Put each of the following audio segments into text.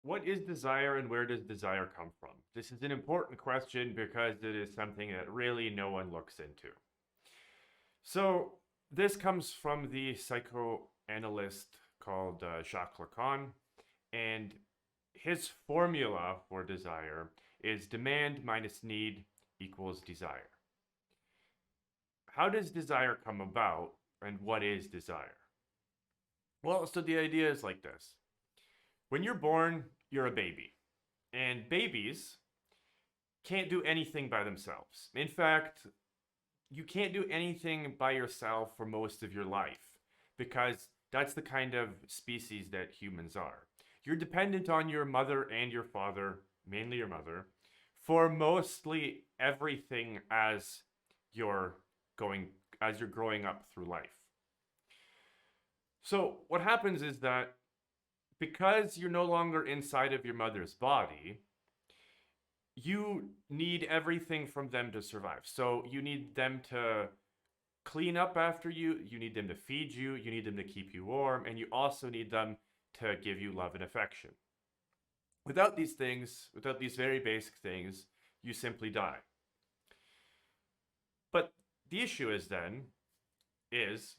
what is desire and where does desire come from? This is an important question because it is something that really no one looks into. So, this comes from the psychoanalyst called Jacques Lacan, and his formula for desire is demand minus need equals desire. How does desire come about and what is desire? Well, so the idea is like this. When you're born, you're a baby. And babies can't do anything by themselves. In fact, you can't do anything by yourself for most of your life because that's the kind of species that humans are. You're dependent on your mother and your father, mainly your mother, for mostly everything you're going as you're growing up through life. So what happens is that because you're no longer inside of your mother's body, you need everything from them to survive. So you need them to clean up after you, you need them to feed you, you need them to keep you warm, and you also need them to give you love and affection. Without these things, without these very basic things, you simply die. But the issue is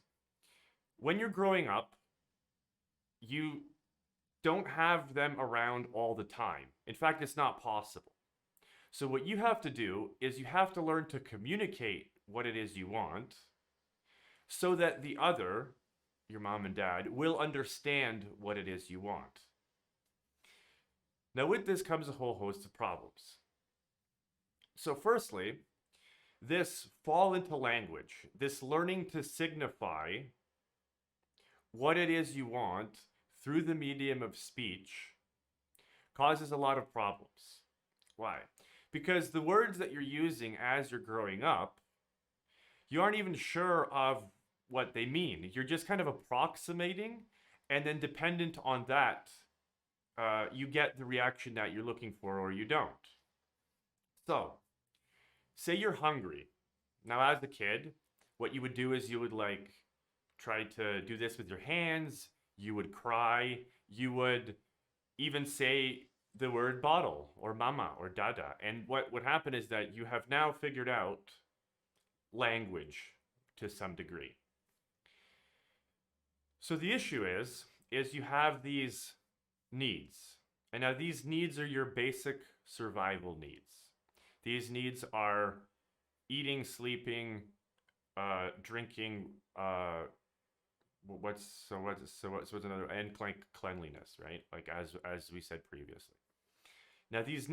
when you're growing up, you don't have them around all the time. In fact, it's not possible. So what you have to do is you have to learn to communicate what it is you want so that the other, your mom and dad, will understand what it is you want. Now with this comes a whole host of problems. So firstly, this fall into language, this learning to signify what it is you want through the medium of speech causes a lot of problems. Why? Because the words that you're using as you're growing up, you aren't even sure of what they mean. You're just kind of approximating, and then dependent on that, you get the reaction that you're looking for or you don't. So, say you're hungry. Now, as a kid, what you would do is you would try to do this with your hands, you would cry, you would even say the word bottle or mama or dada. And what would happen is that you have now figured out language to some degree. So the issue is you have these needs. And now these needs are your basic survival needs. These needs are eating, sleeping, drinking, what's another, and cleanliness, right? Like as we said previously. Now these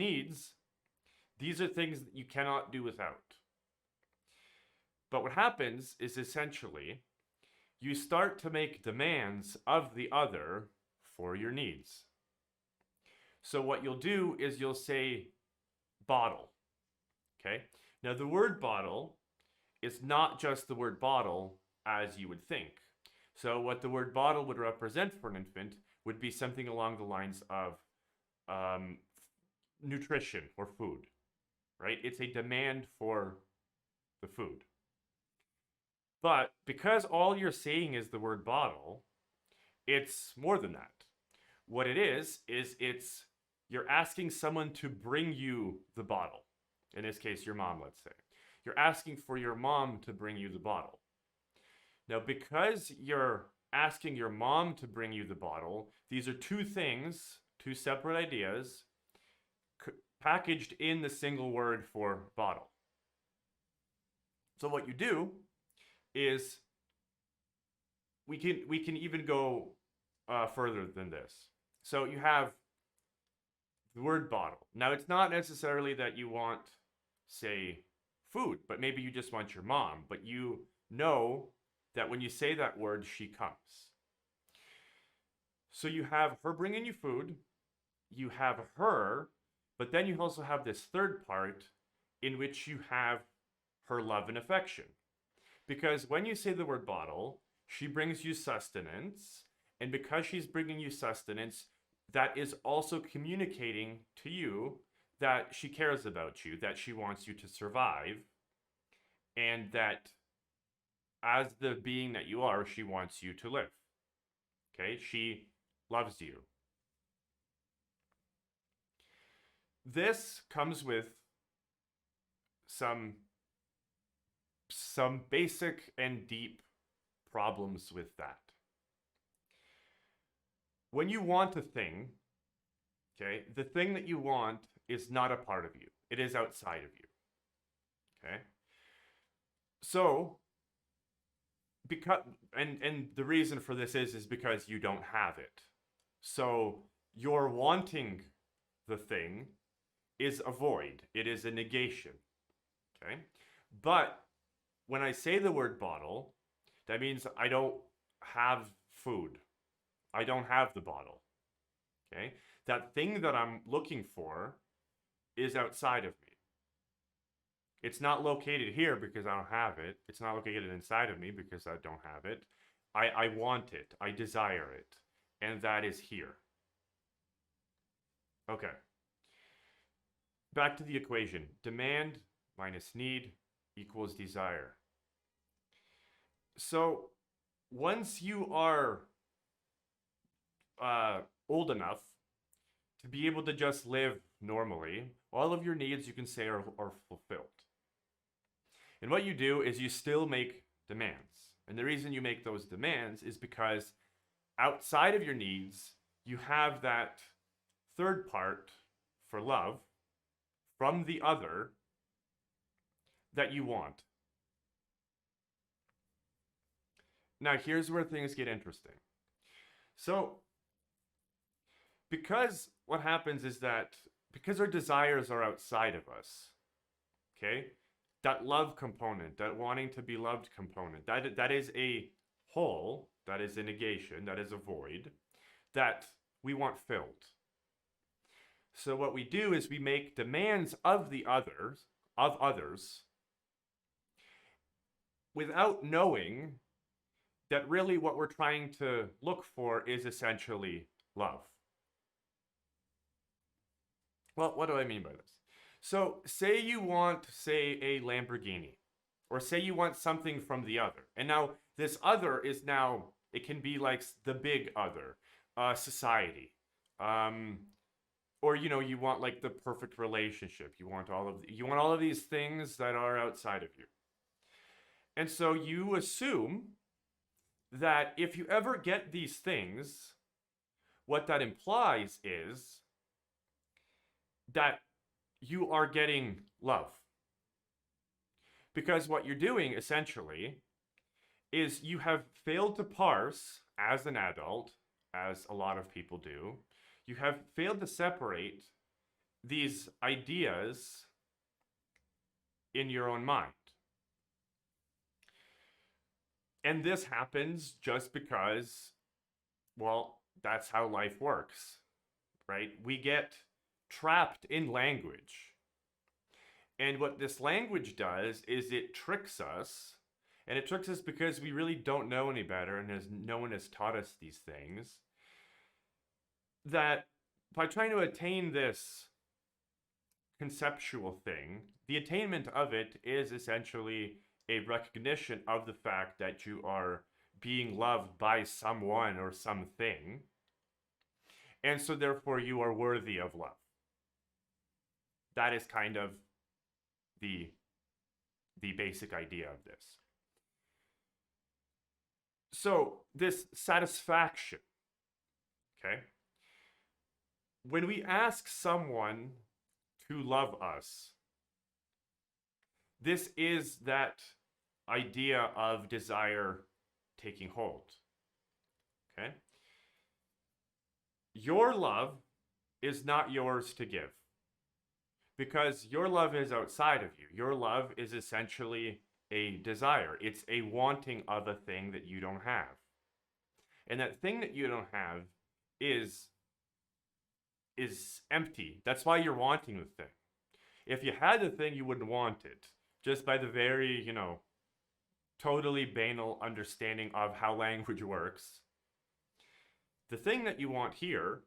are things that you cannot do without. But what happens is essentially you start to make demands of the other for your needs. So what you'll do is you'll say bottle. Okay? Now the word bottle is not just the word bottle as you would think. So what the word bottle would represent for an infant would be something along the lines of nutrition or food, right? It's a demand for the food. But because all you're saying is the word bottle, it's more than that. What it is it's you're asking someone to bring you the bottle. In this case, your mom, let's say. You're asking for your mom to bring you the bottle. Now, because you're asking your mom to bring you the bottle, these are two things, two separate ideas, packaged in the single word for bottle. So what you do is we can even go further than this. So you have the word bottle. Now, it's not necessarily that you want, say, food, but maybe you just want your mom, but you know that when you say that word, she comes. So you have her bringing you food, you have her, but then you also have this third part in which you have her love and affection. Because when you say the word bottle, she brings you sustenance, and because she's bringing you sustenance, that is also communicating to you that she cares about you, that she wants you to survive, and that as the being that you are, she wants you to live. Okay? She loves you. this comes with some basic and deep problems with that. When you want a thing, okay, the thing that you want is not a part of you. It is outside of you. Okay? So, because and the reason for this is because you don't have it. So, your wanting the thing is a void. It is a negation. Okay? But when I say the word bottle, that means I don't have food. I don't have the bottle. Okay? That thing that I'm looking for is outside of me. It's not located here because I don't have it. It's not located inside of me because I don't have it. I want it. I desire it. And that is here. Okay. Back to the equation. Demand minus need equals desire. So once you are old enough to be able to just live normally, all of your needs you can say are fulfilled. And what you do is you still make demands. And the reason you make those demands is because outside of your needs, you have that third part for love from the other that you want. Now, here's where things get interesting. So, because what happens is that because our desires are outside of us, okay, that love component, that wanting to be loved component, that is a hole, that is a negation, that is a void that we want filled. So what we do is we make demands of others, without knowing that really what we're trying to look for is essentially love. Well, what do I mean by this? So say you want, say, a Lamborghini, or say you want something from the other. And now this other is now, it can be like the big other, society. Or, you know, you want like the perfect relationship. You want all of these things that are outside of you. And so you assume that if you ever get these things, what that implies is that you are getting love. Because what you're doing essentially is you have failed to parse as an adult, as a lot of people do, you have failed to separate these ideas in your own mind. And this happens just because, well, that's how life works, right? We get trapped in language. And what this language does is it tricks us. And it tricks us because we really don't know any better, and no one has taught us these things. That by trying to attain this conceptual thing, the attainment of it is essentially a recognition of the fact that you are being loved by someone or something, and so therefore you are worthy of love. That is kind of the basic idea of this. So this satisfaction, okay? When we ask someone to love us, this is that idea of desire taking hold. Okay? Your love is not yours to give, because your love is outside of you. Your love is essentially a desire. It's a wanting of a thing that you don't have. And that thing that you don't have is empty. That's why you're wanting the thing. If you had the thing, you wouldn't want it. Just by the very, totally banal understanding of how language works. The thing that you want here,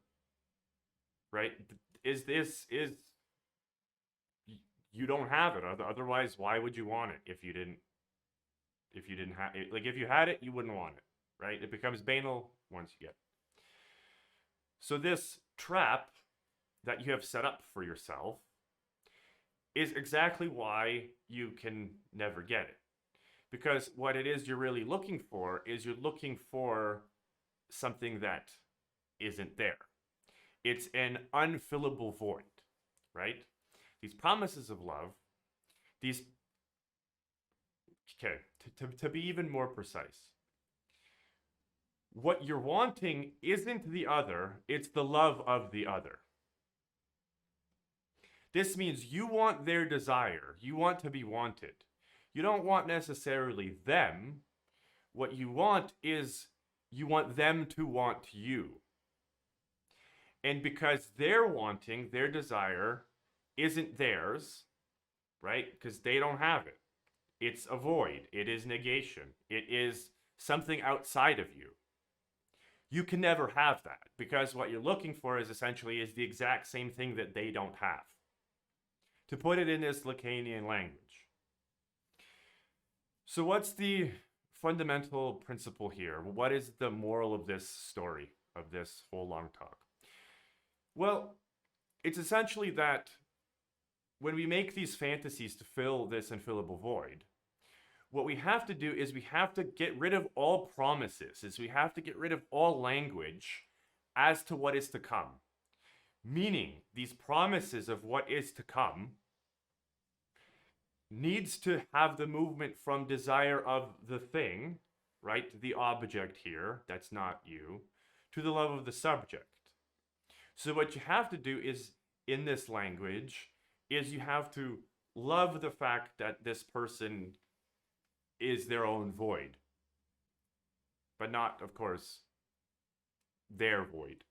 right, is you don't have it. Otherwise, why would you want it if you didn't have it? Like, if you had it, you wouldn't want it, right? It becomes banal once you get it. So this trap that you have set up for yourself is exactly why you can never get it. Because what it is you're really looking for is you're looking for something that isn't there. It's an unfillable void, right? These promises of love, these, okay, to be even more precise, what you're wanting isn't the other, it's the love of the other. This means you want their desire, you want to be wanted. You don't want necessarily them. What you want is you want them to want you. And because their wanting, their desire, isn't theirs, right? Because they don't have it. It's a void. It is negation. It is something outside of you. You can never have that because what you're looking for is essentially the exact same thing that they don't have. To put it in this Lacanian language. So what's the fundamental principle here? What is the moral of this story, of this whole long talk? Well, it's essentially that when we make these fantasies to fill this unfillable void, what we have to do is we have to get rid of all promises, we have to get rid of all language as to what is to come. Meaning, these promises of what is to come needs to have the movement from desire of the thing, right, the object here, that's not you, to the love of the subject. So what you have to do is, in this language, is you have to love the fact that this person is their own void. But not, of course, their void.